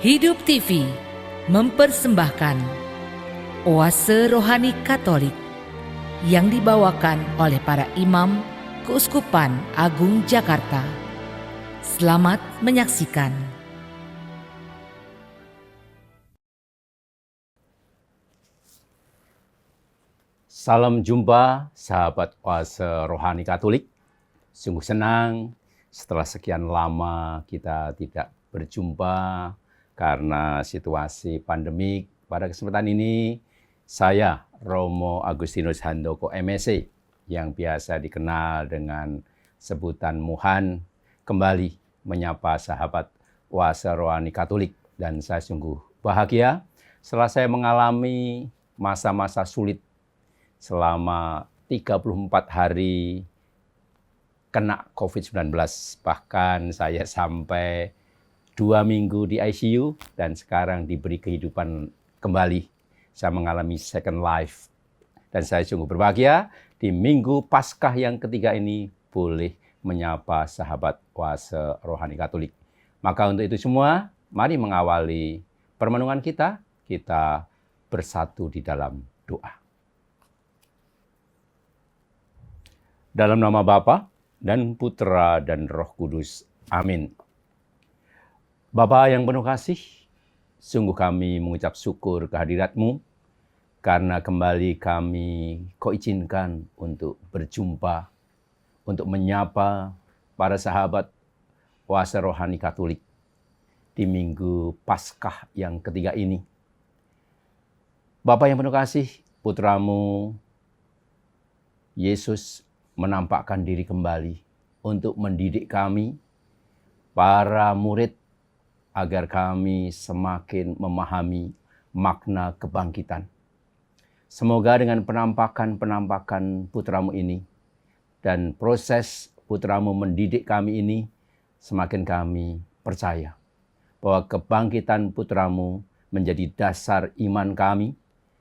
Hidup TV mempersembahkan Oase Rohani Katolik yang dibawakan oleh para imam Keuskupan Agung Jakarta. Selamat menyaksikan. Salam jumpa sahabat Oase Rohani Katolik. Sungguh senang setelah sekian lama kita tidak berjumpa karena situasi pandemik. Pada kesempatan ini saya Romo Agustinus Handoko MSc yang biasa dikenal dengan sebutan Muhan kembali menyapa sahabat Oase Rohani Katolik, dan saya sungguh bahagia setelah saya mengalami masa-masa sulit selama 34 hari kena COVID-19. Bahkan saya sampai 2 minggu di ICU dan sekarang diberi kehidupan kembali. Saya mengalami second life. Dan saya sungguh berbahagia di minggu Paskah yang ketiga ini boleh menyapa sahabat Oase Rohani Katolik. Maka untuk itu semua, mari mengawali permenungan kita bersatu di dalam doa. Dalam nama Bapa dan Putra dan Roh Kudus. Amin. Bapa yang penuh kasih, sungguh kami mengucap syukur kehadirat-Mu karena kembali kami Kau izinkan untuk berjumpa, untuk menyapa para sahabat Oase Rohani Katolik di minggu Paskah yang ketiga ini. Bapa yang penuh kasih, Putra-Mu Yesus menampakkan diri kembali untuk mendidik kami, para murid, agar kami semakin memahami makna kebangkitan. Semoga dengan penampakan Putra-Mu ini dan proses Putra-Mu mendidik kami ini, semakin kami percaya bahwa kebangkitan Putra-Mu menjadi dasar iman kami,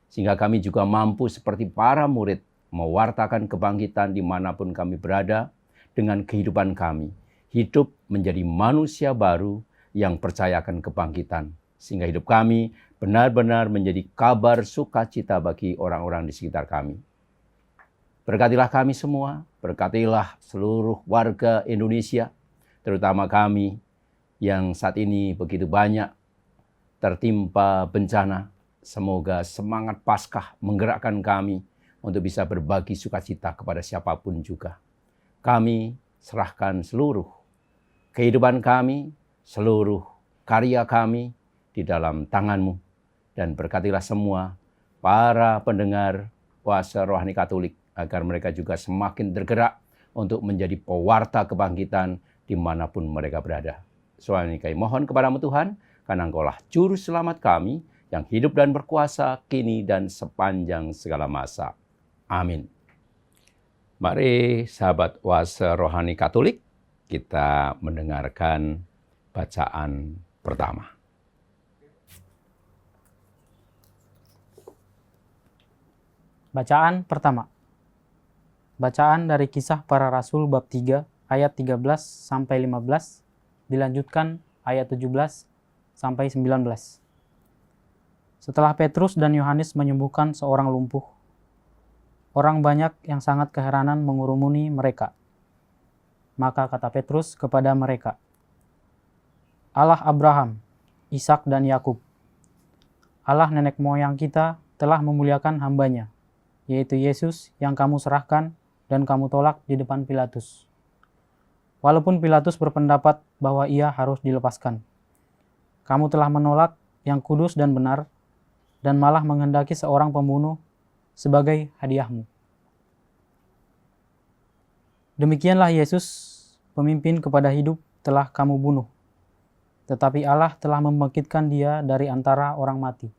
sehingga kami juga mampu seperti para murid mewartakan kebangkitan dimanapun kami berada dengan kehidupan kami. Hidup menjadi manusia baru yang percayakan kebangkitan. Sehingga hidup kami benar-benar menjadi kabar sukacita bagi orang-orang di sekitar kami. Berkatilah kami semua, berkatilah seluruh warga Indonesia, terutama kami yang saat ini begitu banyak tertimpa bencana. Semoga semangat Paskah menggerakkan kami untuk bisa berbagi sukacita kepada siapapun juga. Kami serahkan seluruh kehidupan kami, seluruh karya kami di dalam tangan-Mu. Dan berkatilah semua para pendengar Oase Rohani Katolik, agar mereka juga semakin tergerak untuk menjadi pewarta kebangkitan dimanapun mereka berada. Soalnya kami mohon kepada-Mu Tuhan, karena Engkau-lah Juru Selamat kami, yang hidup dan berkuasa kini dan sepanjang segala masa. Amin. Mari sahabat Oase Rohani Katolik, kita mendengarkan bacaan pertama. Bacaan pertama. Bacaan dari Kisah Para Rasul bab 3 ayat 13 sampai 15 dilanjutkan ayat 17 sampai 19. Setelah Petrus dan Yohanes menyembuhkan seorang lumpuh, orang banyak yang sangat keheranan mengurumuni mereka. Maka kata Petrus kepada mereka, Allah Abraham, Ishak dan Yakub, Allah nenek moyang kita telah memuliakan hamba-Nya, yaitu Yesus yang kamu serahkan dan kamu tolak di depan Pilatus. Walaupun Pilatus berpendapat bahwa ia harus dilepaskan, kamu telah menolak yang kudus dan benar, dan malah menghendaki seorang pembunuh sebagai hadiah-Mu. Demikianlah Yesus, pemimpin kepada hidup, telah kamu bunuh. Tetapi Allah telah membangkitkan Dia dari antara orang mati.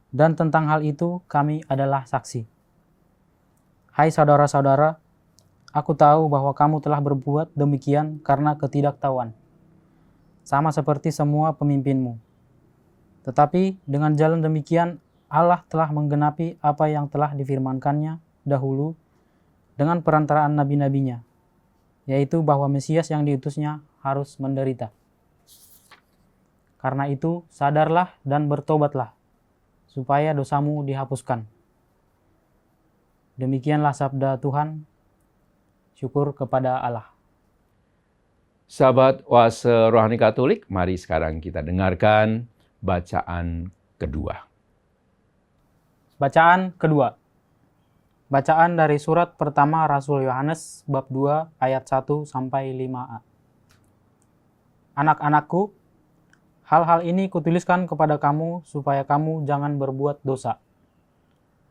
Dan tentang hal itu kami adalah saksi. Hai saudara-saudara, aku tahu bahwa kamu telah berbuat demikian karena ketidaktahuan, sama seperti semua pemimpinmu. Tetapi dengan jalan demikian Allah telah menggenapi apa yang telah difirmankannya dahulu dengan perantaraan nabi-nabinya, yaitu bahwa Mesias yang diutusnya harus menderita. Karena itu, sadarlah dan bertobatlah, supaya dosamu dihapuskan. Demikianlah sabda Tuhan. Syukur kepada Allah. Sahabat Oase Rohani Katolik, mari sekarang kita dengarkan bacaan kedua. Bacaan kedua. Bacaan dari surat pertama Rasul Yohanes bab 2 ayat 1 sampai 5a. Anak-anakku, hal-hal ini kutuliskan kepada kamu supaya kamu jangan berbuat dosa.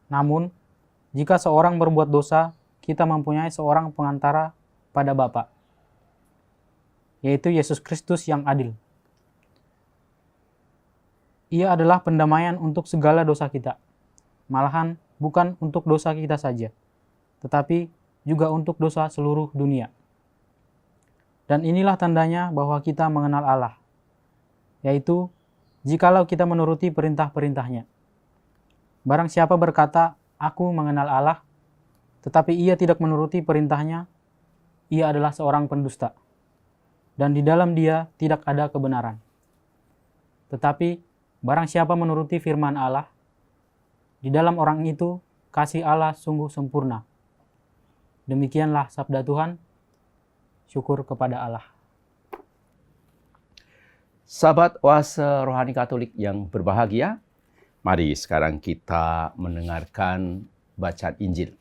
Namun, jika seorang berbuat dosa, kita mempunyai seorang pengantara pada Bapa, yaitu Yesus Kristus yang adil. Ia adalah pendamaian untuk segala dosa kita. Malahan bukan untuk dosa kita saja, tetapi juga untuk dosa seluruh dunia. Dan inilah tandanya bahwa kita mengenal Allah, yaitu jikalau kita menuruti perintah-perintahnya. Barang siapa berkata, "Aku mengenal Allah," tetapi ia tidak menuruti perintahnya, ia adalah seorang pendusta. Dan di dalam dia tidak ada kebenaran. Tetapi barang siapa menuruti firman Allah, di dalam orang itu kasih Allah sungguh sempurna. Demikianlah sabda Tuhan. Syukur kepada Allah. Sahabat Oase Rohani Katolik yang berbahagia, mari sekarang kita mendengarkan bacaan Injil.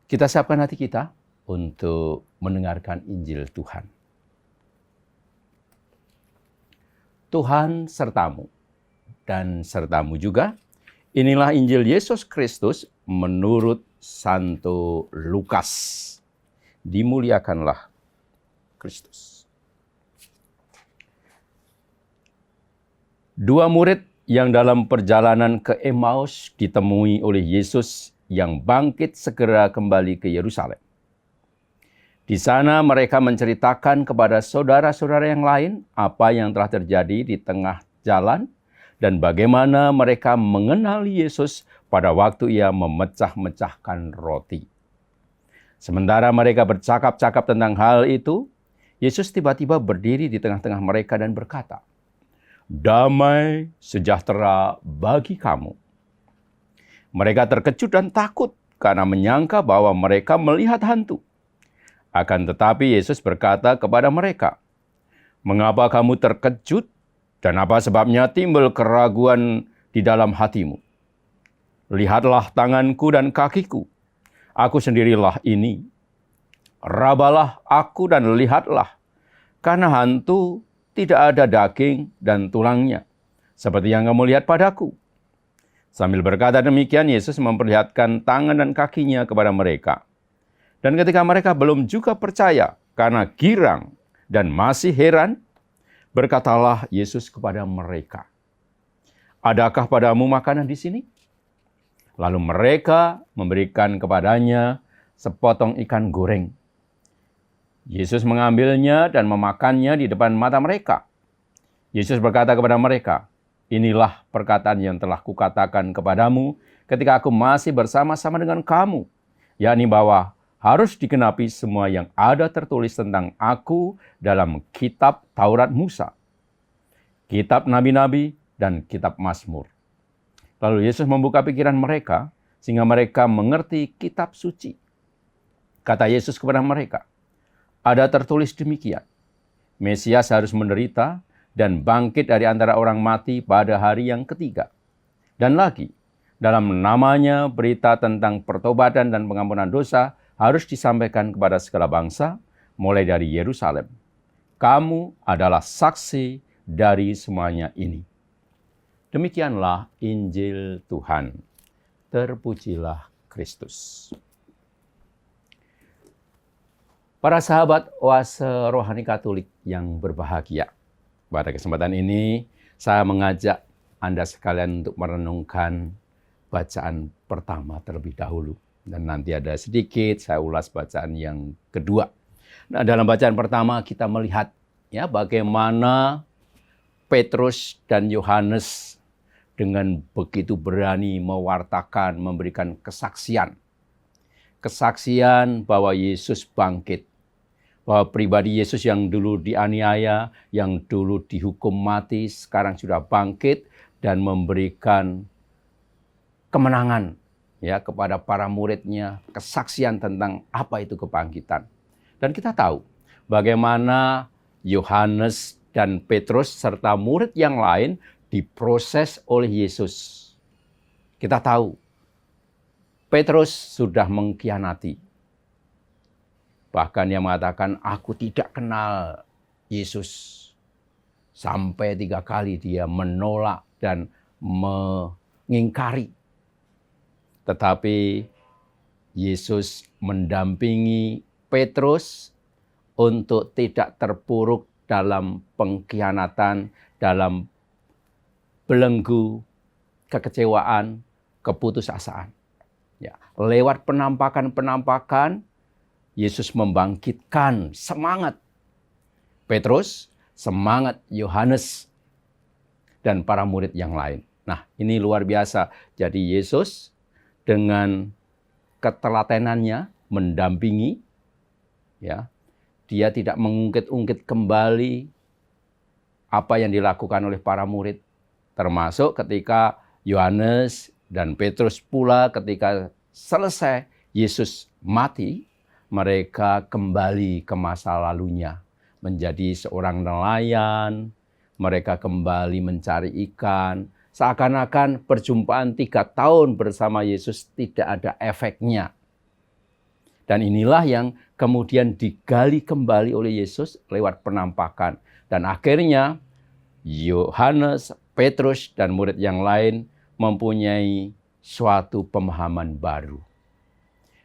Kita siapkan hati kita untuk mendengarkan Injil Tuhan. Tuhan sertamu dan sertamu juga. Inilah Injil Yesus Kristus menurut Santo Lukas. Dimuliakanlah Kristus. Dua murid yang dalam perjalanan ke Emmaus ditemui oleh Yesus yang bangkit segera kembali ke Yerusalem. Di sana mereka menceritakan kepada saudara-saudara yang lain apa yang telah terjadi di tengah jalan dan bagaimana mereka mengenali Yesus pada waktu ia memecah-mecahkan roti. Sementara mereka bercakap-cakap tentang hal itu, Yesus tiba-tiba berdiri di tengah-tengah mereka dan berkata, "Damai sejahtera bagi kamu." Mereka terkejut dan takut karena menyangka bahwa mereka melihat hantu. Akan tetapi Yesus berkata kepada mereka, "Mengapa kamu terkejut dan apa sebabnya timbul keraguan di dalam hatimu? Lihatlah tanganku dan kakiku. Aku sendirilah ini. Rabalah aku dan lihatlah, karena hantu tidak ada daging dan tulangnya, seperti yang kamu lihat padaku." Sambil berkata demikian, Yesus memperlihatkan tangan dan kakinya kepada mereka. Dan ketika mereka belum juga percaya karena girang dan masih heran, berkatalah Yesus kepada mereka, "Adakah padamu makanan di sini?" Lalu mereka memberikan kepadanya sepotong ikan goreng. Yesus mengambilnya dan memakannya di depan mata mereka. Yesus berkata kepada mereka, "Inilah perkataan yang telah kukatakan kepadamu ketika aku masih bersama-sama dengan kamu, yakni bahwa harus digenapi semua yang ada tertulis tentang aku dalam kitab Taurat Musa, kitab Nabi-Nabi, dan kitab Mazmur." Lalu Yesus membuka pikiran mereka sehingga mereka mengerti kitab suci. Kata Yesus kepada mereka, "Ada tertulis demikian, Mesias harus menderita dan bangkit dari antara orang mati pada hari yang ketiga. Dan lagi, dalam namanya berita tentang pertobatan dan pengampunan dosa harus disampaikan kepada segala bangsa, mulai dari Yerusalem. Kamu adalah saksi dari semuanya ini." Demikianlah Injil Tuhan. Terpujilah Kristus. Para sahabat Oase Rohani Katolik yang berbahagia, pada kesempatan ini saya mengajak Anda sekalian untuk merenungkan bacaan pertama terlebih dahulu. Dan nanti ada sedikit saya ulas bacaan yang kedua. Nah, dalam bacaan pertama kita melihat ya bagaimana Petrus dan Yohanes dengan begitu berani mewartakan, memberikan kesaksian. Kesaksian bahwa Yesus bangkit. Bahwa pribadi Yesus yang dulu dianiaya, yang dulu dihukum mati, sekarang sudah bangkit dan memberikan kemenangan ya kepada para muridnya, kesaksian tentang apa itu kebangkitan. Dan kita tahu bagaimana Yohanes dan Petrus serta murid yang lain diproses oleh Yesus. Kita tahu Petrus sudah mengkhianati. Bahkan dia mengatakan, aku tidak kenal Yesus. Sampai 3 kali dia menolak dan mengingkari. Tetapi Yesus mendampingi Petrus untuk tidak terpuruk dalam pengkhianatan, dalam belenggu, kekecewaan, keputusasaan. Ya, lewat penampakan-penampakan, Yesus membangkitkan semangat Petrus, semangat Yohanes, dan para murid yang lain. Nah, ini luar biasa. Jadi Yesus dengan ketelatenannya mendampingi, ya, dia tidak mengungkit-ungkit kembali apa yang dilakukan oleh para murid. Termasuk ketika Yohanes dan Petrus pula ketika selesai Yesus mati, mereka kembali ke masa lalunya. Menjadi seorang nelayan, mereka kembali mencari ikan. Seakan-akan perjumpaan 3 tahun bersama Yesus tidak ada efeknya. Dan inilah yang kemudian digali kembali oleh Yesus lewat penampakan. Dan akhirnya Yohanes, Petrus, dan murid yang lain mempunyai suatu pemahaman baru.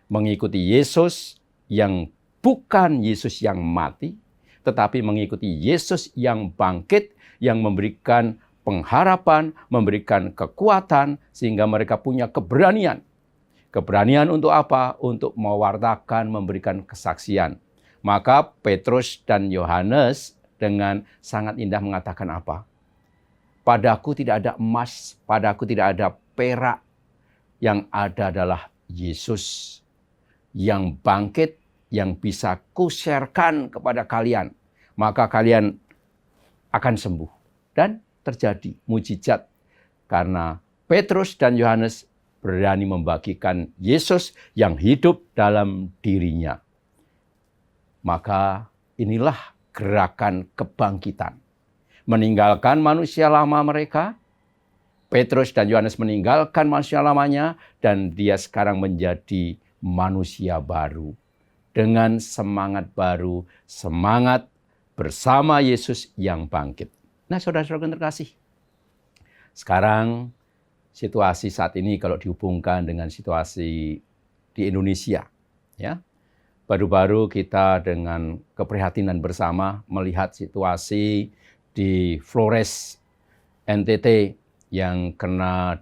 Mengikuti Yesus yang bukan Yesus yang mati, tetapi mengikuti Yesus yang bangkit, yang memberikan pengharapan, memberikan kekuatan, sehingga mereka punya keberanian. Keberanian untuk apa? Untuk mewartakan, memberikan kesaksian. Maka Petrus dan Yohanes dengan sangat indah mengatakan apa? Padaku tidak ada emas, padaku tidak ada perak, yang ada adalah Yesus yang bangkit, yang bisa ku-sharekan kepada kalian. Maka kalian akan sembuh. Dan terjadi mujizat. Karena Petrus dan Yohanes berani membagikan Yesus yang hidup dalam dirinya. Maka inilah gerakan kebangkitan. Meninggalkan manusia lama mereka. Petrus dan Yohanes meninggalkan manusia lamanya. Dan dia sekarang menjadi manusia baru. Dengan semangat baru, semangat bersama Yesus yang bangkit. Nah, saudara-saudara yang terkasih, sekarang situasi saat ini kalau dihubungkan dengan situasi di Indonesia, ya, baru-baru kita dengan keprihatinan bersama melihat situasi di Flores, NTT yang kena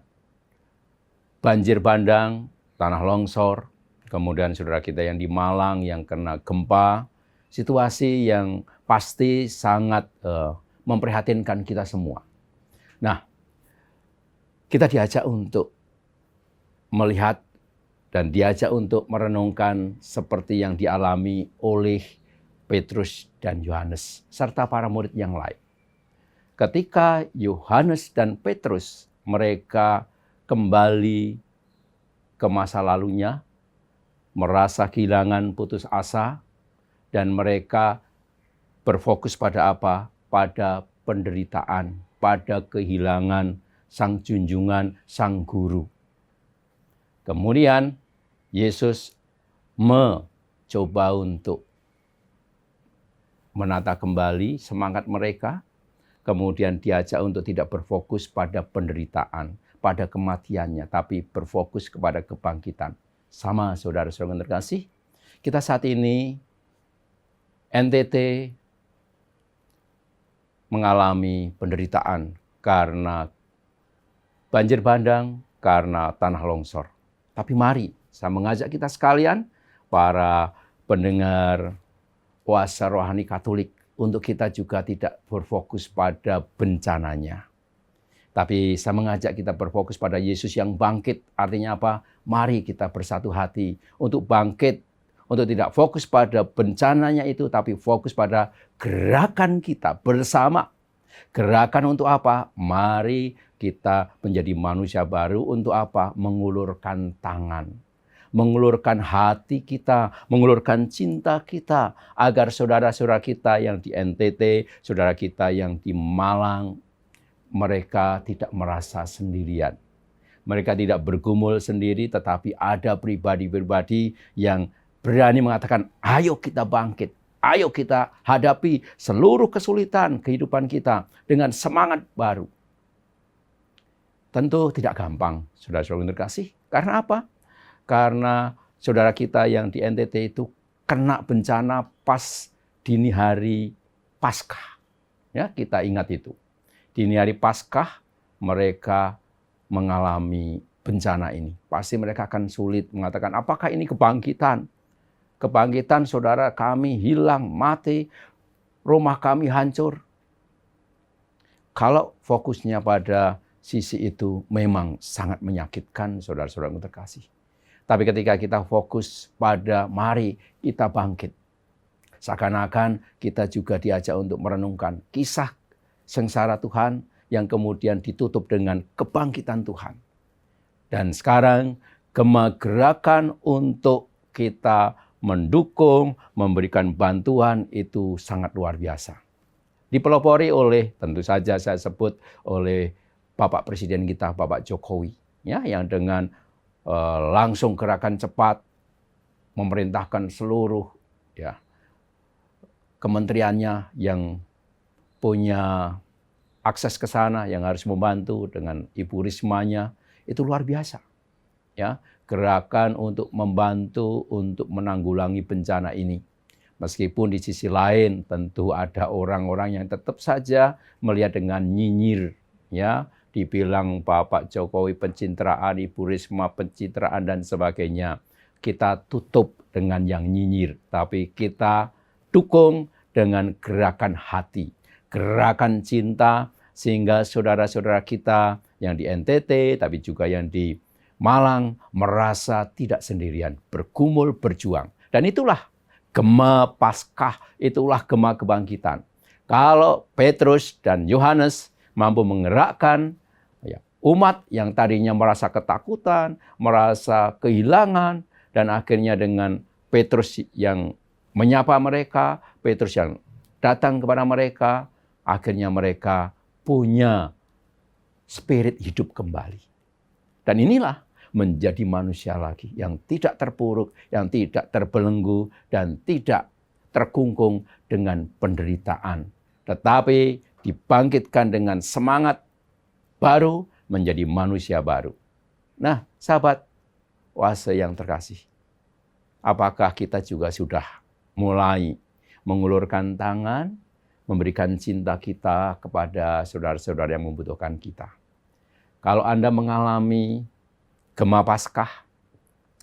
banjir bandang, tanah longsor. Kemudian saudara kita yang di Malang yang kena gempa, situasi yang pasti sangat memprihatinkan kita semua. Nah, kita diajak untuk melihat dan diajak untuk merenungkan seperti yang dialami oleh Petrus dan Yohanes serta para murid yang lain. Ketika Yohanes dan Petrus mereka kembali ke masa lalunya, merasa kehilangan putus asa, dan mereka berfokus pada apa? Pada penderitaan, pada kehilangan sang junjungan, sang guru. Kemudian Yesus mencoba untuk menata kembali semangat mereka, kemudian diajak untuk tidak berfokus pada penderitaan, pada kematiannya, tapi berfokus kepada kebangkitan. Sama saudara-saudara yang terkasih, kita saat ini NTT mengalami penderitaan karena banjir bandang, karena tanah longsor. Tapi mari saya mengajak kita sekalian, para pendengar Oase Rohani Katolik, untuk kita juga tidak berfokus pada bencananya. Tapi saya mengajak kita berfokus pada Yesus yang bangkit. Artinya apa? Mari kita bersatu hati untuk bangkit, untuk tidak fokus pada bencananya itu, tapi fokus pada gerakan kita bersama. Gerakan untuk apa? Mari kita menjadi manusia baru untuk apa? Mengulurkan tangan, mengulurkan hati kita, mengulurkan cinta kita, agar saudara-saudara kita yang di NTT, saudara kita yang di Malang, mereka tidak merasa sendirian. Mereka tidak bergumul sendiri, tetapi ada pribadi-pribadi yang berani mengatakan, ayo kita bangkit, ayo kita hadapi seluruh kesulitan kehidupan kita dengan semangat baru. Tentu tidak gampang, saudara-saudara yang terkasih. Karena apa? Karena saudara kita yang di NTT itu kena bencana pas dini hari Paskah. Ya, kita ingat itu. Dini hari Paskah mereka mengalami bencana ini. Pasti mereka akan sulit mengatakan, apakah ini kebangkitan? Kebangkitan saudara kami hilang, mati, rumah kami hancur. Kalau fokusnya pada sisi itu memang sangat menyakitkan saudara-saudara yang terkasih. Tapi ketika kita fokus pada mari kita bangkit, seakan-akan kita juga diajak untuk merenungkan kisah sengsara Tuhan yang kemudian ditutup dengan kebangkitan Tuhan. Dan sekarang gerakan untuk kita mendukung, memberikan bantuan itu sangat luar biasa. Dipelopori oleh, tentu saja saya sebut oleh Bapak Presiden kita, Bapak Jokowi, ya, yang dengan langsung gerakan cepat memerintahkan seluruh ya kementeriannya yang punya akses ke sana, yang harus membantu dengan Ibu Rismanya, itu luar biasa. Ya, gerakan untuk membantu untuk menanggulangi bencana ini. Meskipun di sisi lain tentu ada orang-orang yang tetap saja melihat dengan nyinyir, ya, dibilang Bapak Jokowi pencitraan, Ibu Risma pencitraan dan sebagainya. Kita tutup dengan yang nyinyir, tapi kita dukung dengan gerakan hati, gerakan cinta, sehingga saudara-saudara kita yang di NTT, tapi juga yang di Malang, merasa tidak sendirian, bergumul, berjuang. Dan itulah gema Paskah, itulah gema kebangkitan. Kalau Petrus dan Yohanes mampu menggerakkan ya, umat yang tadinya merasa ketakutan, merasa kehilangan, dan akhirnya dengan Petrus yang menyapa mereka, Petrus yang datang kepada mereka, akhirnya mereka punya spirit hidup kembali. Dan inilah menjadi manusia lagi yang tidak terpuruk, yang tidak terbelenggu, dan tidak terkungkung dengan penderitaan. Tetapi dibangkitkan dengan semangat baru menjadi manusia baru. Nah, sahabat Oase yang terkasih, apakah kita juga sudah mulai mengulurkan tangan, memberikan cinta kita kepada saudara-saudara yang membutuhkan kita? Kalau Anda mengalami gema Paskah,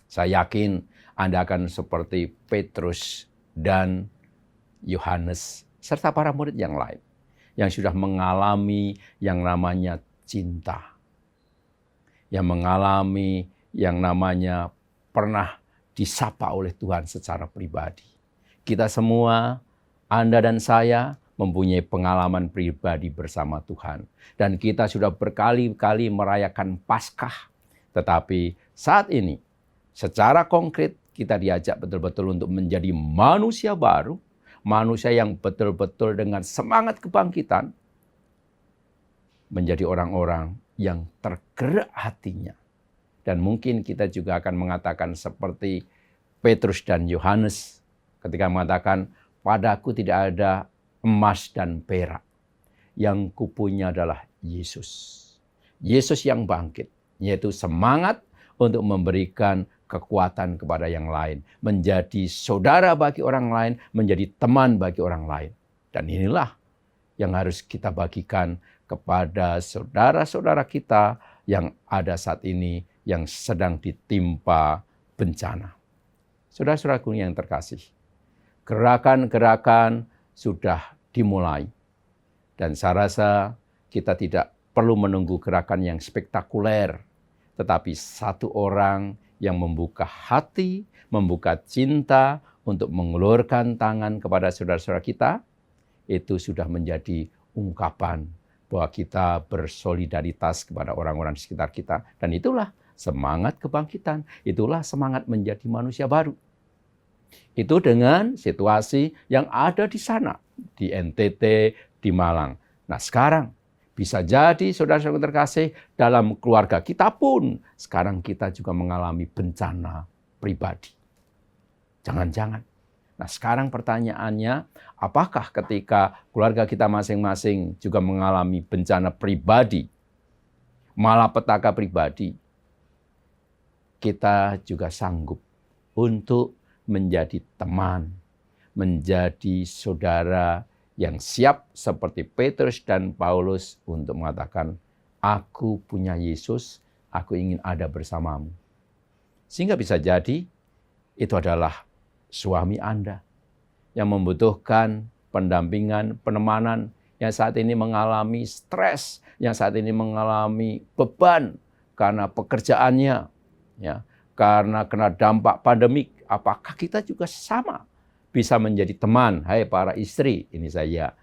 saya yakin Anda akan seperti Petrus dan Yohanes serta para murid yang lain yang sudah mengalami yang namanya cinta, yang mengalami yang namanya pernah disapa oleh Tuhan secara pribadi. Kita semua, Anda dan saya, mempunyai pengalaman pribadi bersama Tuhan. Dan kita sudah berkali-kali merayakan Paskah. Tetapi saat ini, secara konkret, kita diajak betul-betul untuk menjadi manusia baru, manusia yang betul-betul dengan semangat kebangkitan, menjadi orang-orang yang tergerak hatinya. Dan mungkin kita juga akan mengatakan seperti Petrus dan Yohanes ketika mengatakan, padaku tidak ada emas dan perak, yang kupunya adalah Yesus. Yesus yang bangkit, yaitu semangat untuk memberikan kekuatan kepada yang lain, menjadi saudara bagi orang lain, menjadi teman bagi orang lain. Dan inilah yang harus kita bagikan kepada saudara-saudara kita yang ada saat ini, yang sedang ditimpa bencana. Saudara-saudaraku yang terkasih, gerakan-gerakan sudah dimulai. Dan saya rasa kita tidak perlu menunggu gerakan yang spektakuler, tetapi satu orang yang membuka hati, membuka cinta untuk mengulurkan tangan kepada saudara-saudara kita, itu sudah menjadi ungkapan bahwa kita bersolidaritas kepada orang-orang di sekitar kita. Dan itulah semangat kebangkitan, itulah semangat menjadi manusia baru. Itu dengan situasi yang ada di sana, di NTT, di Malang. Nah sekarang, bisa jadi saudara-saudara terkasih, dalam keluarga kita pun, sekarang kita juga mengalami bencana pribadi. Jangan-jangan. Nah sekarang pertanyaannya, apakah ketika keluarga kita masing-masing juga mengalami bencana pribadi, malapetaka pribadi, kita juga sanggup untuk menjadi teman, menjadi saudara yang siap seperti Petrus dan Paulus untuk mengatakan, aku punya Yesus, aku ingin ada bersamamu. Sehingga bisa jadi itu adalah suami Anda yang membutuhkan pendampingan, penemanan, yang saat ini mengalami stres, yang saat ini mengalami beban karena pekerjaannya, ya, karena kena dampak pandemik. Apakah kita juga sama bisa menjadi teman? Hai para istri, ini saya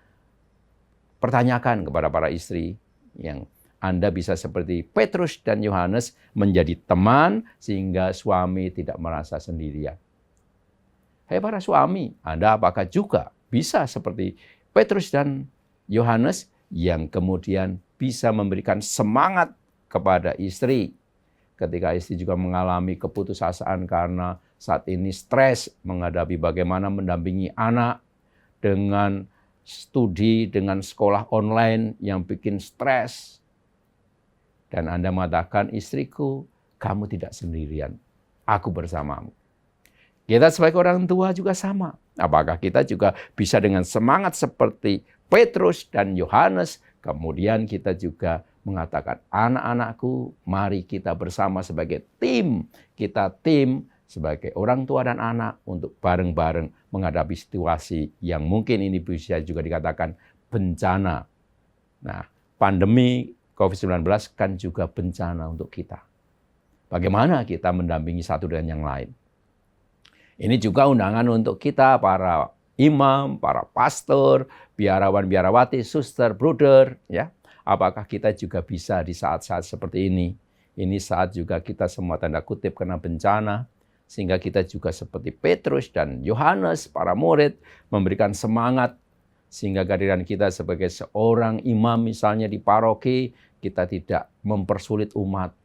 pertanyakan kepada para istri yang Anda bisa seperti Petrus dan Yohanes menjadi teman sehingga suami tidak merasa sendirian. Hai para suami, Anda apakah juga bisa seperti Petrus dan Yohanes yang kemudian bisa memberikan semangat kepada istri ketika istri juga mengalami keputusasaan karena saat ini stres menghadapi bagaimana mendampingi anak dengan studi, dengan sekolah online yang bikin stres. Dan Anda mengatakan, istriku, kamu tidak sendirian, aku bersamamu. Kita sebagai orang tua juga sama. Apakah kita juga bisa dengan semangat seperti Petrus dan Yohanes, kemudian kita juga mengatakan, anak-anakku, mari kita bersama sebagai tim. Kita tim sebagai orang tua dan anak untuk bareng-bareng menghadapi situasi yang mungkin ini bisa juga dikatakan bencana. Nah, pandemi COVID-19 kan juga bencana untuk kita. Bagaimana kita mendampingi satu dengan yang lain? Ini juga undangan untuk kita, para imam, para pastor, biarawan, biarawati, suster, bruder, ya. Apakah kita juga bisa di saat-saat seperti ini? Ini saat juga kita semua tanda kutip kena bencana, sehingga kita juga seperti Petrus dan Yohanes, para murid, memberikan semangat, sehingga kehadiran kita sebagai seorang imam misalnya di paroki, kita tidak mempersulit umat,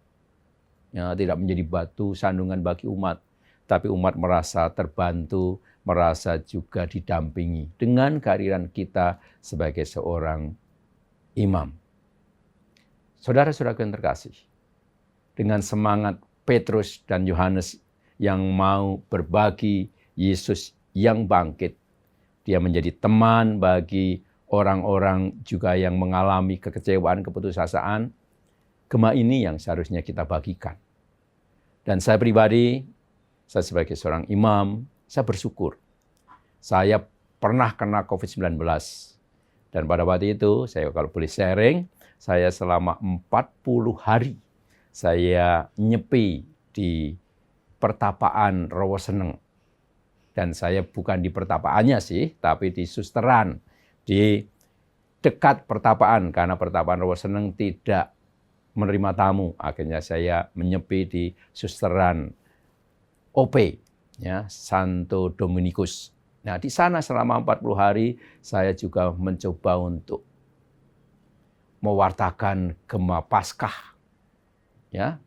ya, tidak menjadi batu sandungan bagi umat, tapi umat merasa terbantu, merasa juga didampingi dengan kehadiran kita sebagai seorang imam. Saudara-saudara yang terkasih, dengan semangat Petrus dan Yohanes yang mau berbagi Yesus yang bangkit, dia menjadi teman bagi orang-orang juga yang mengalami kekecewaan, keputusasaan. Gema ini yang seharusnya kita bagikan. Dan saya pribadi, saya sebagai seorang imam, saya bersyukur. Saya pernah kena COVID-19. Dan pada waktu itu, saya kalau boleh sharing, saya selama 40 hari, saya nyepi di pertapaan Rawaseneng. Dan saya bukan di pertapaannya sih, tapi di susteran, di dekat pertapaan, karena pertapaan Rawaseneng tidak menerima tamu. Akhirnya saya menyepi di susteran OP, ya, Santo Dominikus. Nah, di sana selama 40 hari saya juga mencoba untuk mewartakan Gema Paskah. Ya.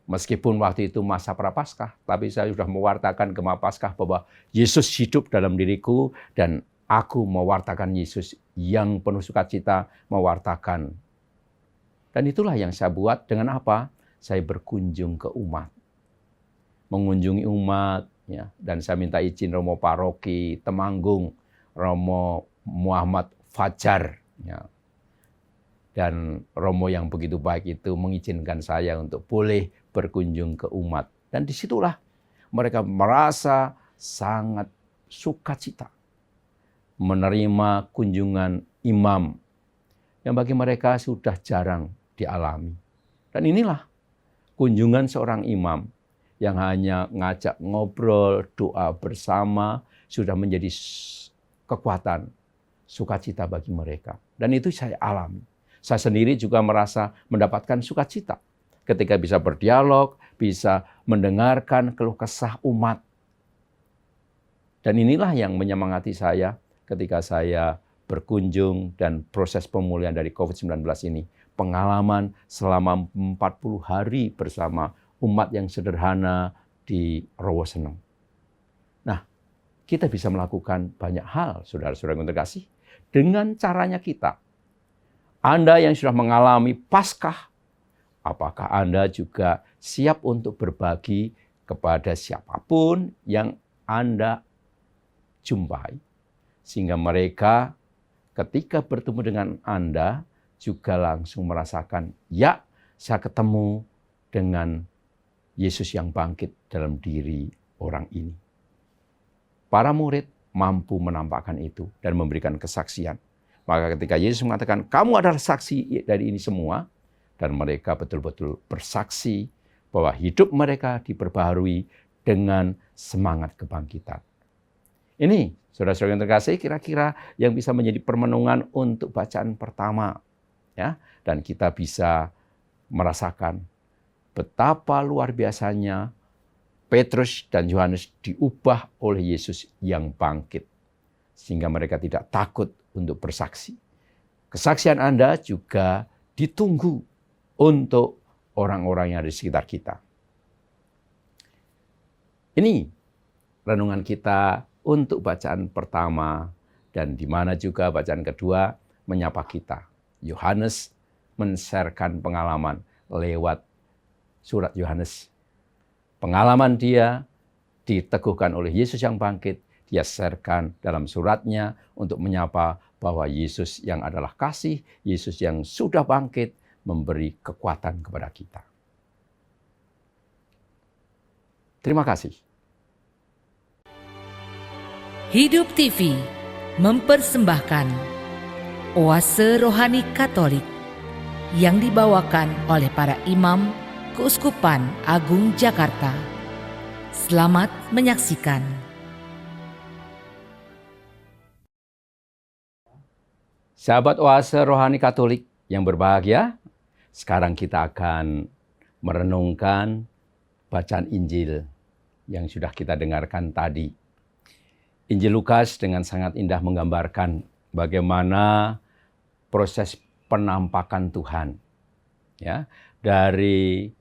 Meskipun waktu itu masa Prapaskah, tapi saya sudah mewartakan Gema Paskah bahwa Yesus hidup dalam diriku dan aku mewartakan Yesus yang penuh sukacita, mewartakan. Dan itulah yang saya buat dengan apa? Saya berkunjung ke umat. Mengunjungi umat, ya, dan saya minta izin Romo Paroki Temanggung, Romo Muhammad Fajar, ya, dan Romo yang begitu baik itu mengizinkan saya untuk boleh berkunjung ke umat. Dan disitulah mereka merasa sangat sukacita menerima kunjungan imam yang bagi mereka sudah jarang dialami. Dan inilah kunjungan seorang imam yang hanya ngajak ngobrol, doa bersama, sudah menjadi kekuatan, sukacita bagi mereka. Dan itu saya alami. Saya sendiri juga merasa mendapatkan sukacita ketika bisa berdialog, bisa mendengarkan keluh kesah umat. Dan inilah yang menyemangati saya ketika saya berkunjung dan proses pemulihan dari COVID-19 ini. Pengalaman selama 40 hari bersama umat yang sederhana di Rowoseneng. Nah, kita bisa melakukan banyak hal, saudara-saudara yang terkasih, dengan caranya kita. Anda yang sudah mengalami Paskah, apakah Anda juga siap untuk berbagi kepada siapapun yang Anda jumpai, sehingga mereka ketika bertemu dengan Anda juga langsung merasakan, ya, saya ketemu dengan Yesus yang bangkit dalam diri orang ini. Para murid mampu menampakkan itu dan memberikan kesaksian. Maka ketika Yesus mengatakan, kamu adalah saksi dari ini semua, dan mereka betul-betul bersaksi bahwa hidup mereka diperbaharui dengan semangat kebangkitan. Ini, saudara-saudara yang terkasih, kira-kira yang bisa menjadi permenungan untuk bacaan pertama. Ya, dan kita bisa merasakan betapa luar biasanya Petrus dan Yohanes diubah oleh Yesus yang bangkit. Sehingga mereka tidak takut untuk bersaksi. Kesaksian Anda juga ditunggu untuk orang-orang yang ada di sekitar kita. Ini renungan kita untuk bacaan pertama, dan di mana juga bacaan kedua menyapa kita. Yohanes men-sharekan pengalaman lewat surat Yohanes. Pengalaman dia diteguhkan oleh Yesus yang bangkit, dia sharekan dalam suratnya untuk menyapa bahwa Yesus yang adalah kasih, Yesus yang sudah bangkit, memberi kekuatan kepada kita. Terima kasih. Hidup TV mempersembahkan Oase Rohani Katolik yang dibawakan oleh para imam Keuskupan Agung Jakarta. Selamat menyaksikan. Sahabat Oase Rohani Katolik yang berbahagia, sekarang kita akan merenungkan bacaan Injil yang sudah kita dengarkan tadi. Injil Lukas dengan sangat indah menggambarkan bagaimana proses penampakan Tuhan. Ya, dari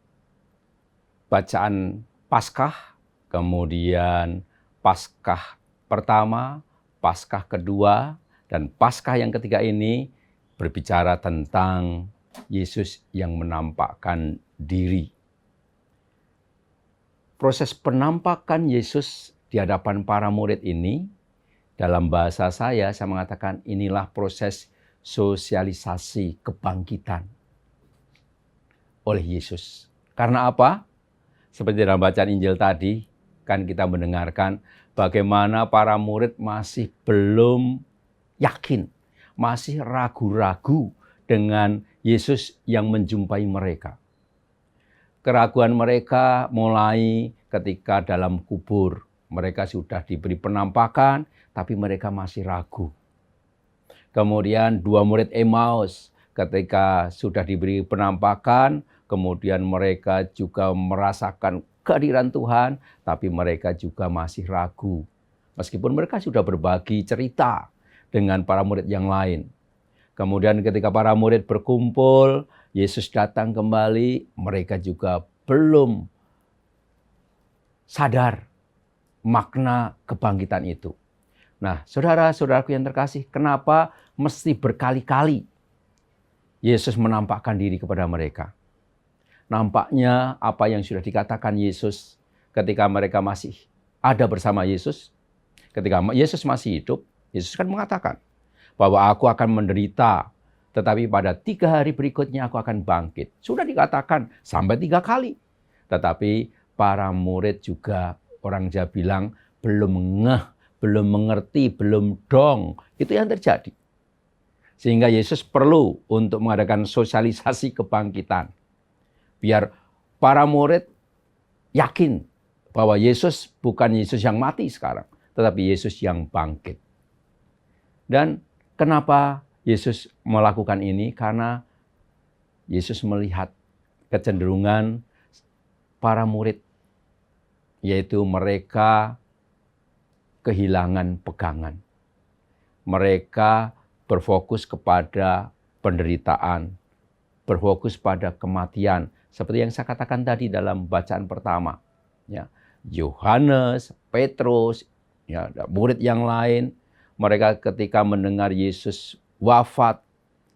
bacaan Paskah, kemudian Paskah pertama, Paskah kedua, dan Paskah yang ketiga ini berbicara tentang Yesus yang menampakkan diri. Proses penampakan Yesus di hadapan para murid ini, dalam bahasa saya mengatakan inilah proses sosialisasi kebangkitan oleh Yesus. Karena apa? Seperti dalam bacaan Injil tadi, kan kita mendengarkan bagaimana para murid masih belum yakin, masih ragu-ragu dengan Yesus yang menjumpai mereka. Keraguan mereka mulai ketika dalam kubur. Mereka sudah diberi penampakan, tapi mereka masih ragu. Kemudian dua murid Emmaus ketika sudah diberi penampakan, kemudian mereka juga merasakan kehadiran Tuhan, tapi mereka juga masih ragu. Meskipun mereka sudah berbagi cerita dengan para murid yang lain. Kemudian ketika para murid berkumpul, Yesus datang kembali, mereka juga belum sadar makna kebangkitan itu. Nah, saudara-saudaraku yang terkasih, kenapa mesti berkali-kali Yesus menampakkan diri kepada mereka? Nampaknya apa yang sudah dikatakan Yesus ketika mereka masih ada bersama Yesus, ketika Yesus masih hidup, Yesus kan mengatakan bahwa aku akan menderita, tetapi pada 3 hari berikutnya aku akan bangkit. Sudah dikatakan sampai 3 kali. Tetapi para murid juga, orang Jawa bilang, belum ngeh, belum mengerti, belum dong. Itu yang terjadi. Sehingga Yesus perlu untuk mengadakan sosialisasi kebangkitan. Biar para murid yakin bahwa Yesus bukan Yesus yang mati sekarang, tetapi Yesus yang bangkit. Dan kenapa Yesus melakukan ini? Karena Yesus melihat kecenderungan para murid, yaitu mereka kehilangan pegangan. Mereka berfokus kepada penderitaan, berfokus pada kematian. Seperti yang saya katakan tadi dalam bacaan pertama. Ya, Yohanes, Petrus, ya, murid yang lain, mereka ketika mendengar Yesus wafat,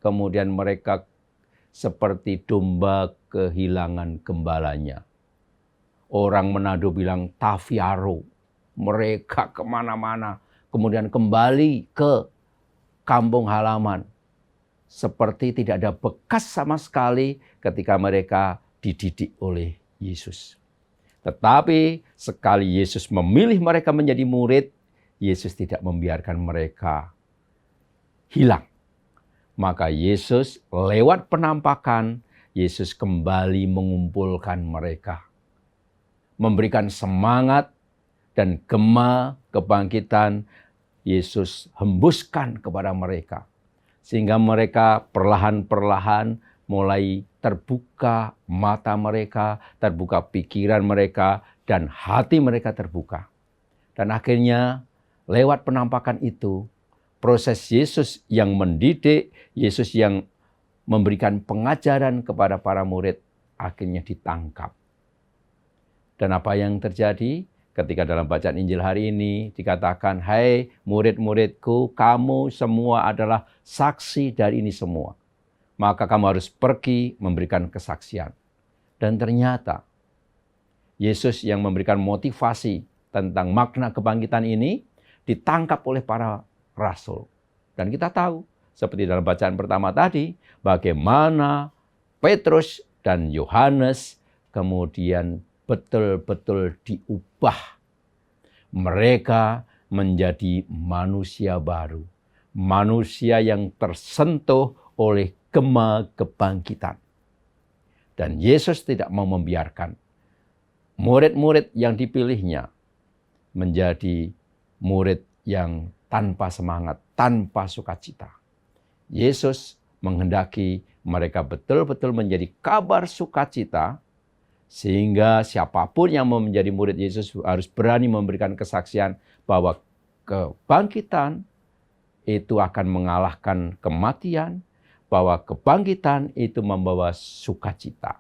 kemudian mereka seperti domba kehilangan gembalanya. Orang Manado bilang tafiaro. Mereka kemana-mana, kemudian kembali ke kampung halaman. Seperti tidak ada bekas sama sekali ketika mereka dididik oleh Yesus. Tetapi sekali Yesus memilih mereka menjadi murid, Yesus tidak membiarkan mereka hilang. Maka Yesus lewat penampakan, Yesus kembali mengumpulkan mereka. Memberikan semangat dan gema kebangkitan Yesus hembuskan kepada mereka. Sehingga mereka perlahan-perlahan mulai terbuka mata mereka, terbuka pikiran mereka, dan hati mereka terbuka. Dan akhirnya lewat penampakan itu, proses Yesus yang mendidik, Yesus yang memberikan pengajaran kepada para murid, akhirnya ditangkap. Dan apa yang terjadi? Ketika dalam bacaan Injil hari ini dikatakan, hai murid-muridku, kamu semua adalah saksi dari ini semua. Maka kamu harus pergi memberikan kesaksian. Dan ternyata Yesus yang memberikan motivasi tentang makna kebangkitan ini ditangkap oleh para rasul. Dan kita tahu, seperti dalam bacaan pertama tadi, bagaimana Petrus dan Yohanes kemudian betul-betul diubah. Mereka menjadi manusia baru. Manusia yang tersentuh oleh gema kebangkitan. Dan Yesus tidak mau membiarkan murid-murid yang dipilihnya menjadi murid yang tanpa semangat, tanpa sukacita. Yesus menghendaki mereka betul-betul menjadi kabar sukacita, sehingga siapapun yang mau menjadi murid Yesus harus berani memberikan kesaksian bahwa kebangkitan itu akan mengalahkan kematian, bahwa kebangkitan itu membawa sukacita.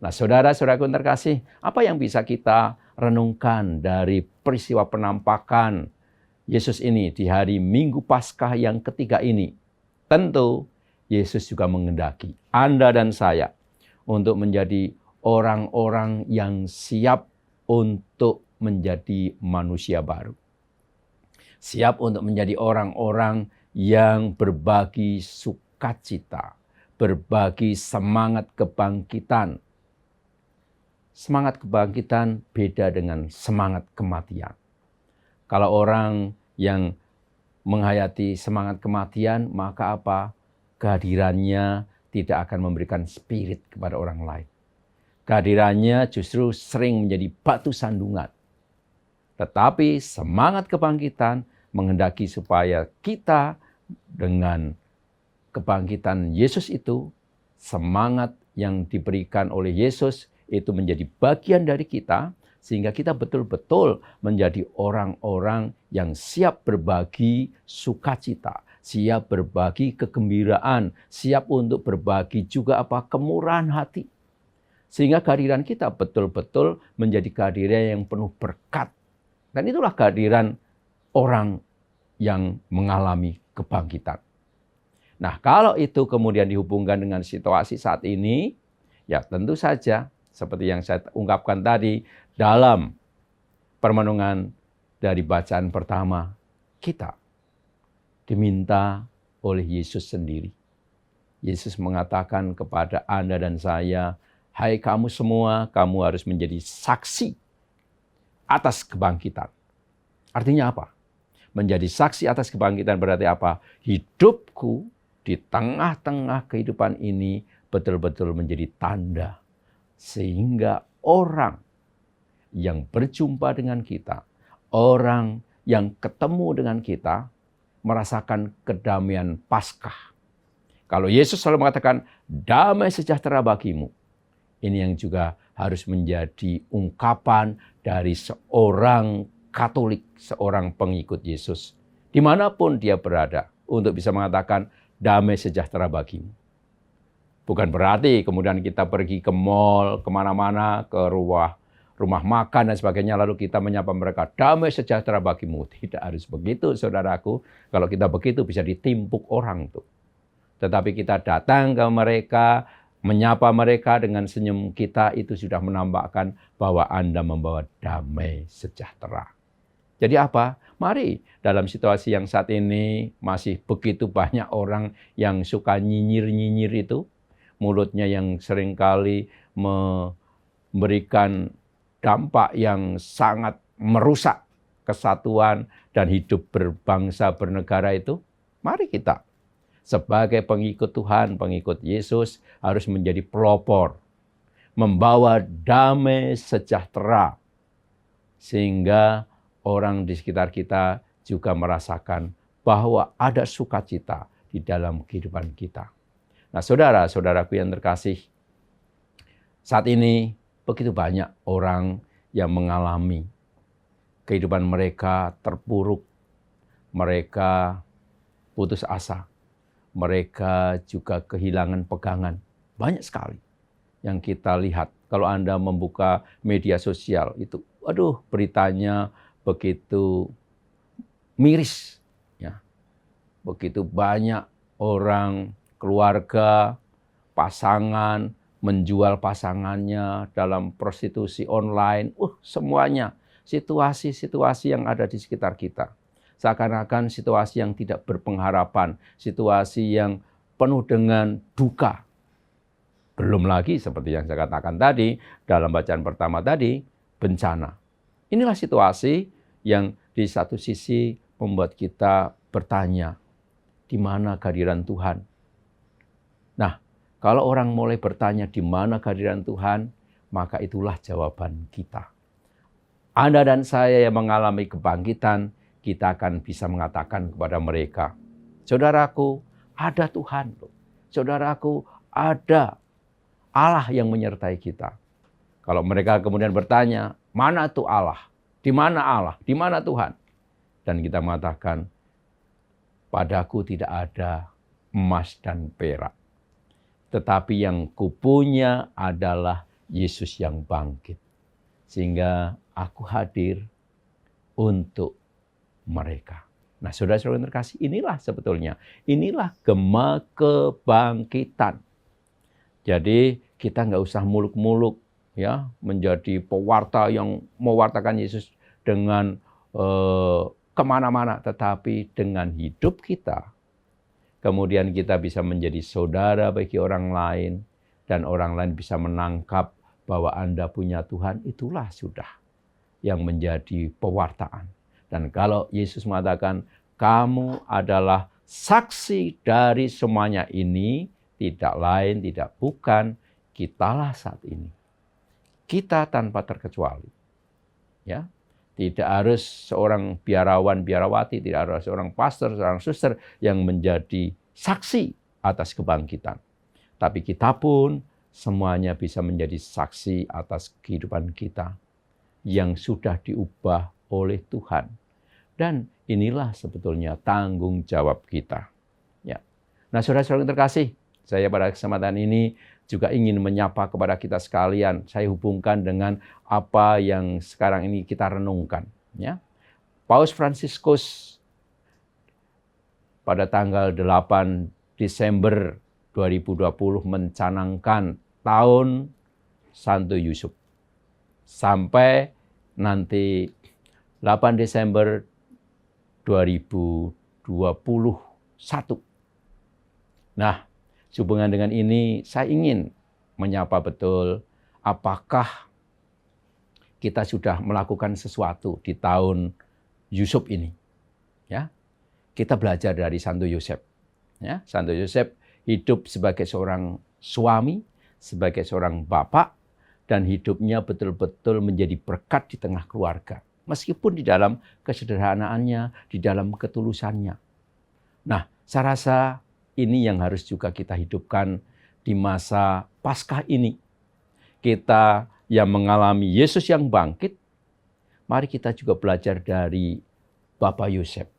Nah, saudara-saudaraku yang terkasih, apa yang bisa kita renungkan dari peristiwa penampakan Yesus ini di hari Minggu Paskah yang ketiga ini? Tentu Yesus juga menghendaki Anda dan saya untuk menjadi orang-orang yang siap untuk menjadi manusia baru. Siap untuk menjadi orang-orang yang berbagi sukacita, berbagi semangat kebangkitan. Semangat kebangkitan beda dengan semangat kematian. Kalau orang yang menghayati semangat kematian, maka apa? Kehadirannya tidak akan memberikan spirit kepada orang lain. Kehadirannya justru sering menjadi batu sandungan. Tetapi semangat kebangkitan menghendaki supaya kita dengan kebangkitan Yesus itu, semangat yang diberikan oleh Yesus itu menjadi bagian dari kita, sehingga kita betul-betul menjadi orang-orang yang siap berbagi sukacita, siap berbagi kegembiraan, siap untuk berbagi juga kemurahan hati. Sehingga kehadiran kita betul-betul menjadi kehadiran yang penuh berkat. Dan itulah kehadiran orang yang mengalami kebangkitan. Nah, kalau itu kemudian dihubungkan dengan situasi saat ini, ya tentu saja seperti yang saya ungkapkan tadi dalam permenungan dari bacaan pertama, kita diminta oleh Yesus sendiri. Yesus mengatakan kepada Anda dan saya, hai kamu semua, kamu harus menjadi saksi atas kebangkitan. Artinya apa? Menjadi saksi atas kebangkitan berarti apa? Hidupku di tengah-tengah kehidupan ini betul-betul menjadi tanda. Sehingga orang yang berjumpa dengan kita, orang yang ketemu dengan kita, merasakan kedamaian Paskah. Kalau Yesus selalu mengatakan, damai sejahtera bagimu. Ini yang juga harus menjadi ungkapan dari seorang Katolik, seorang pengikut Yesus. Dimanapun dia berada, untuk bisa mengatakan damai sejahtera bagimu. Bukan berarti kemudian kita pergi ke mall, kemana-mana, ke rumah makan dan sebagainya, lalu kita menyapa mereka, damai sejahtera bagimu. Tidak harus begitu, saudaraku. Kalau kita begitu bisa ditimpuk orang tuh. Tetapi kita datang ke mereka, menyapa mereka dengan senyum kita, itu sudah menambahkan bahwa Anda membawa damai sejahtera. Jadi apa? Mari dalam situasi yang saat ini masih begitu banyak orang yang suka nyinyir-nyinyir itu, mulutnya yang seringkali memberikan dampak yang sangat merusak kesatuan dan hidup berbangsa bernegara itu, mari kita sebagai pengikut Tuhan, pengikut Yesus harus menjadi pelopor, membawa damai sejahtera, sehingga orang di sekitar kita juga merasakan bahwa ada sukacita di dalam kehidupan kita. Nah, saudara-saudaraku yang terkasih, saat ini begitu banyak orang yang mengalami kehidupan mereka terpuruk, mereka putus asa, mereka juga kehilangan pegangan. Banyak sekali yang kita lihat. Kalau Anda membuka media sosial itu, aduh, beritanya begitu miris. Ya. Begitu banyak orang, keluarga, pasangan, menjual pasangannya dalam prostitusi online. Semuanya situasi-situasi yang ada di sekitar kita. Seakan-akan situasi yang tidak berpengharapan, situasi yang penuh dengan duka. Belum lagi seperti yang saya katakan tadi, dalam bacaan pertama tadi, bencana. Inilah situasi yang di satu sisi membuat kita bertanya, di mana kehadiran Tuhan? Nah, kalau orang mulai bertanya di mana kehadiran Tuhan, maka itulah jawaban kita. Anda dan saya yang mengalami kebangkitan, kita akan bisa mengatakan kepada mereka, saudaraku, ada Tuhan. Saudaraku, ada Allah yang menyertai kita. Kalau mereka kemudian bertanya, mana itu Allah? Di mana Allah? Di mana Tuhan? Dan kita mengatakan, padaku tidak ada emas dan perak. Tetapi yang kupunya adalah Yesus yang bangkit. Sehingga aku hadir untuk mereka. Nah, saudara-saudara yang terkasih, inilah sebetulnya. Inilah gema kebangkitan. Jadi kita nggak usah muluk-muluk ya menjadi pewarta yang mewartakan Yesus dengan kemana-mana, tetapi dengan hidup kita. Kemudian kita bisa menjadi saudara bagi orang lain, dan orang lain bisa menangkap bahwa Anda punya Tuhan, itulah sudah yang menjadi pewartaan. Dan kalau Yesus mengatakan, kamu adalah saksi dari semuanya ini, tidak lain, tidak bukan, kitalah saat ini. Kita tanpa terkecuali. Ya. Tidak harus seorang biarawan, biarawati, tidak harus seorang pastor, seorang suster yang menjadi saksi atas kebangkitan. Tapi kita pun semuanya bisa menjadi saksi atas kehidupan kita yang sudah diubah oleh Tuhan. Dan inilah sebetulnya tanggung jawab kita. Ya. Nah, saudara-saudara yang terkasih, saya pada kesempatan ini juga ingin menyapa kepada kita sekalian. Saya hubungkan dengan apa yang sekarang ini kita renungkan. Ya. Paus Fransiskus pada tanggal 8 Desember 2020 mencanangkan tahun Santo Yusuf. Sampai nanti 8 Desember 2021. Nah, sehubungan dengan ini saya ingin menyapa betul apakah kita sudah melakukan sesuatu di tahun Yusuf ini. Ya. Kita belajar dari Santo Yosef. Ya, Santo Yosef hidup sebagai seorang suami, sebagai seorang bapak, dan hidupnya betul-betul menjadi berkat di tengah keluarga. Meskipun di dalam kesederhanaannya, di dalam ketulusannya. Nah, saya rasa ini yang harus juga kita hidupkan di masa Paskah ini. Kita yang mengalami Yesus yang bangkit, mari kita juga belajar dari Bapak Yosef.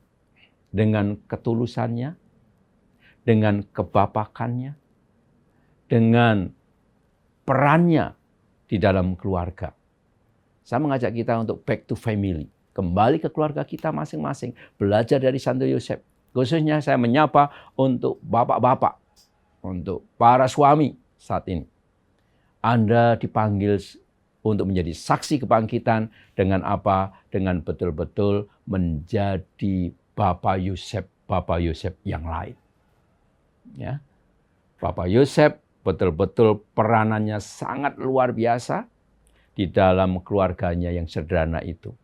Dengan ketulusannya, dengan kebapakannya, dengan perannya di dalam keluarga. Saya mengajak kita untuk back to family. Kembali ke keluarga kita masing-masing. Belajar dari Santo Yosef. Khususnya saya menyapa untuk bapak-bapak. Untuk para suami saat ini. Anda dipanggil untuk menjadi saksi kebangkitan dengan apa? Dengan betul-betul menjadi Bapak Yosef yang lain. Ya. Bapak Yosef betul-betul peranannya sangat luar biasa di dalam keluarganya yang sederhana itu.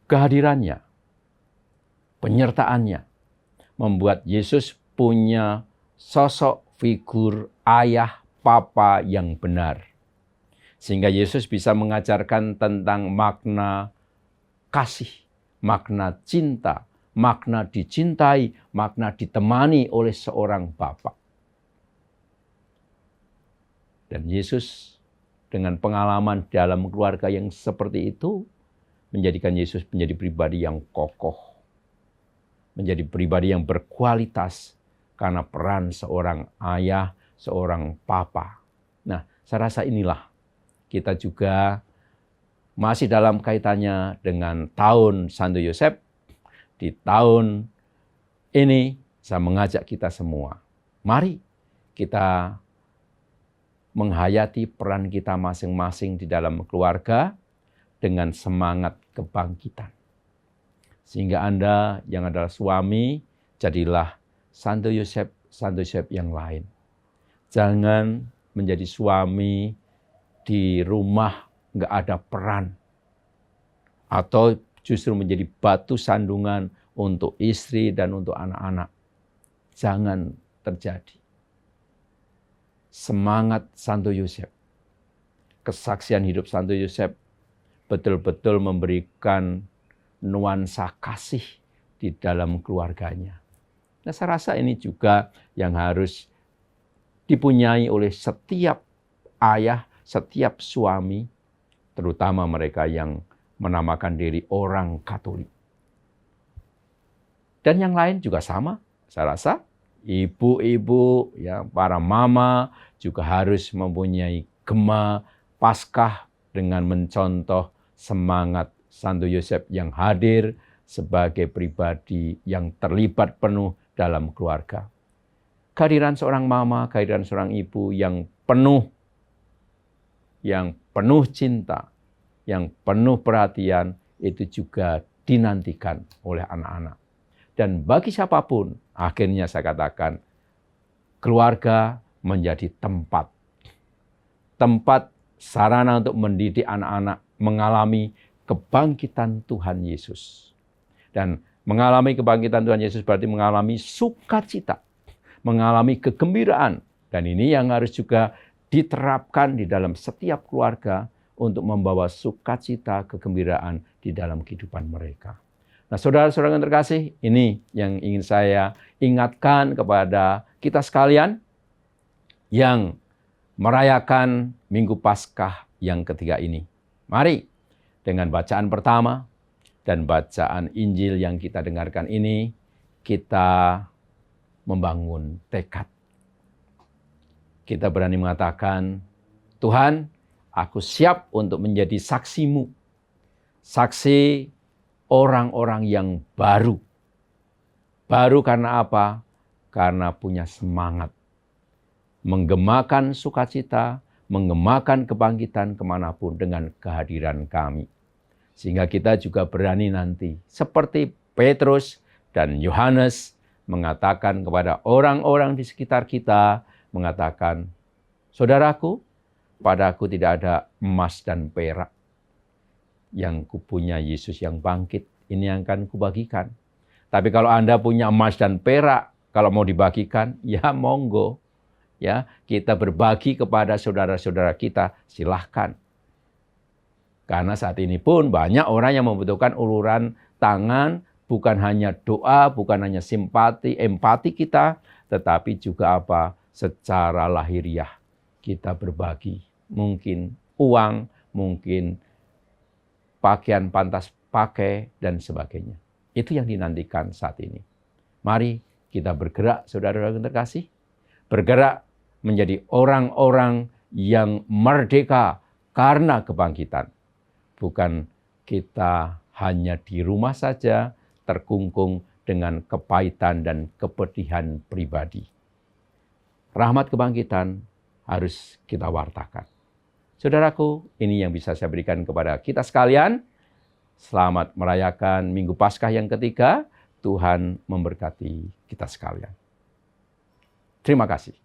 Kehadirannya, penyertaannya, membuat Yesus punya sosok figur ayah, papa yang benar. Sehingga Yesus bisa mengajarkan tentang makna kasih, makna cinta, makna dicintai, makna ditemani oleh seorang bapa. Dan Yesus dengan pengalaman dalam keluarga yang seperti itu, menjadikan Yesus menjadi pribadi yang kokoh. Menjadi pribadi yang berkualitas karena peran seorang ayah, seorang papa. Nah, saya rasa inilah kita juga masih dalam kaitannya dengan tahun Santo Yosef. Di tahun ini saya mengajak kita semua. Mari kita menghayati peran kita masing-masing di dalam keluarga dengan semangat kebangkitan. Sehingga Anda yang adalah suami, jadilah Santo Yosef yang lain. Jangan menjadi suami di rumah nggak ada peran. Atau justru menjadi batu sandungan untuk istri dan untuk anak-anak. Jangan terjadi. Semangat Santo Yosef, kesaksian hidup Santo Yosef betul-betul memberikan nuansa kasih di dalam keluarganya. Nah, saya rasa ini juga yang harus dipunyai oleh setiap ayah, setiap suami, terutama mereka yang menamakan diri orang Katolik. Dan yang lain juga sama, saya rasa. Ibu-ibu, ya, para mama juga harus mempunyai gema Paskah dengan mencontoh semangat Santo Yosef yang hadir sebagai pribadi yang terlibat penuh dalam keluarga. Kehadiran seorang mama, kehadiran seorang ibu yang penuh cinta, yang penuh perhatian, itu juga dinantikan oleh anak-anak. Dan bagi siapapun, akhirnya saya katakan, keluarga menjadi tempat sarana untuk mendidik anak-anak mengalami kebangkitan Tuhan Yesus. Dan mengalami kebangkitan Tuhan Yesus berarti mengalami sukacita, mengalami kegembiraan. Dan ini yang harus juga diterapkan di dalam setiap keluarga untuk membawa sukacita, kegembiraan di dalam kehidupan mereka. Nah, saudara-saudara yang terkasih, ini yang ingin saya ingatkan kepada kita sekalian yang merayakan Minggu Paskah yang ketiga ini. Mari dengan bacaan pertama dan bacaan Injil yang kita dengarkan ini, kita membangun tekad. Kita berani mengatakan, Tuhan, aku siap untuk menjadi saksimu. Saksi orang-orang yang baru. Baru karena apa? Karena punya semangat. Menggemakan sukacita, menggemakan kebangkitan kemanapun dengan kehadiran kami. Sehingga kita juga berani nanti, seperti Petrus dan Yohanes, mengatakan kepada orang-orang di sekitar kita, mengatakan, saudaraku, padaku tidak ada emas dan perak. Yang kupunya Yesus yang bangkit, ini yang akan kubagikan. Tapi kalau Anda punya emas dan perak, kalau mau dibagikan, ya monggo. ya, kita berbagi kepada saudara-saudara kita, silahkan. Karena saat ini pun banyak orang yang membutuhkan uluran tangan, bukan hanya doa, bukan hanya simpati, empati kita, tetapi juga apa? Secara lahiriah kita berbagi. Mungkin uang, mungkin pakaian pantas pakai, dan sebagainya. Itu yang dinantikan saat ini. Mari kita bergerak, saudara-saudara yang terkasih. Bergerak menjadi orang-orang yang merdeka karena kebangkitan. Bukan kita hanya di rumah saja terkungkung dengan kepahitan dan kepedihan pribadi. Rahmat kebangkitan harus kita wartakan. Saudaraku, ini yang bisa saya berikan kepada kita sekalian. Selamat merayakan Minggu Paskah yang ketiga. Tuhan memberkati kita sekalian. Terima kasih.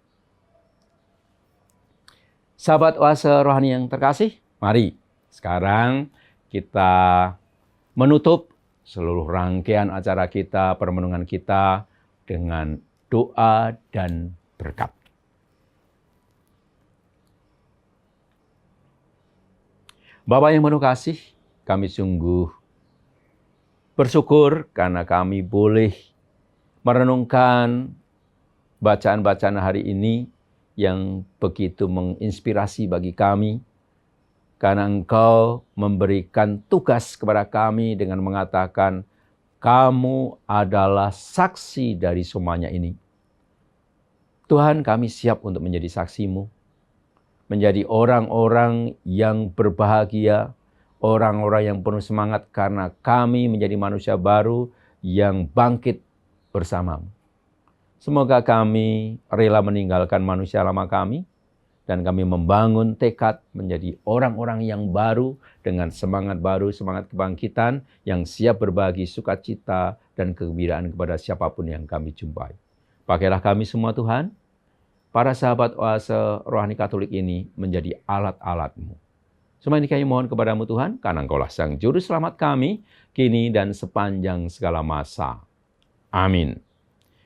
Sahabat Oase Rohani yang terkasih, mari sekarang kita menutup seluruh rangkaian acara kita, permenungan kita dengan doa dan berkat. Bapa yang penuh kasih, kami sungguh bersyukur karena kami boleh merenungkan bacaan-bacaan hari ini yang begitu menginspirasi bagi kami. Karena Engkau memberikan tugas kepada kami dengan mengatakan, kamu adalah saksi dari semuanya ini. Tuhan, kami siap untuk menjadi saksi-Mu. Menjadi orang-orang yang berbahagia, orang-orang yang penuh semangat karena kami menjadi manusia baru yang bangkit bersama-Mu. Semoga kami rela meninggalkan manusia lama kami, dan kami membangun tekad menjadi orang-orang yang baru dengan semangat baru, semangat kebangkitan yang siap berbagi sukacita dan kegembiraan kepada siapapun yang kami jumpai. Pakailah kami semua Tuhan, para sahabat Oase Rohani Katolik ini menjadi alat-alat-Mu. Semua ini kami mohon kepadamu Tuhan, karena Engkaulah Sang Juru Selamat kami, kini dan sepanjang segala masa. Amin.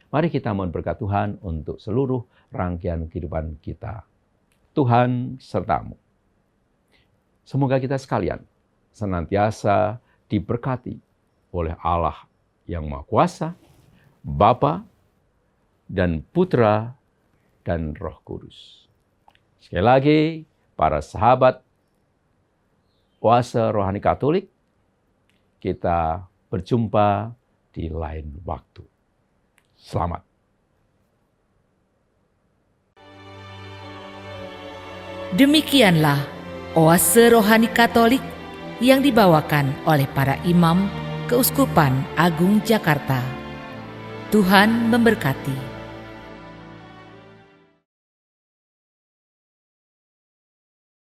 Mari kita mohon berkat Tuhan untuk seluruh rangkaian kehidupan kita. Tuhan sertamu. Semoga kita sekalian senantiasa diberkati oleh Allah yang Maha Kuasa, Bapa dan Putra dan Roh Kudus. Sekali lagi, para sahabat Oase Rohani Katolik, kita berjumpa di lain waktu. Selamat. Demikianlah Oase Rohani Katolik yang dibawakan oleh para imam Keuskupan Agung Jakarta. Tuhan memberkati.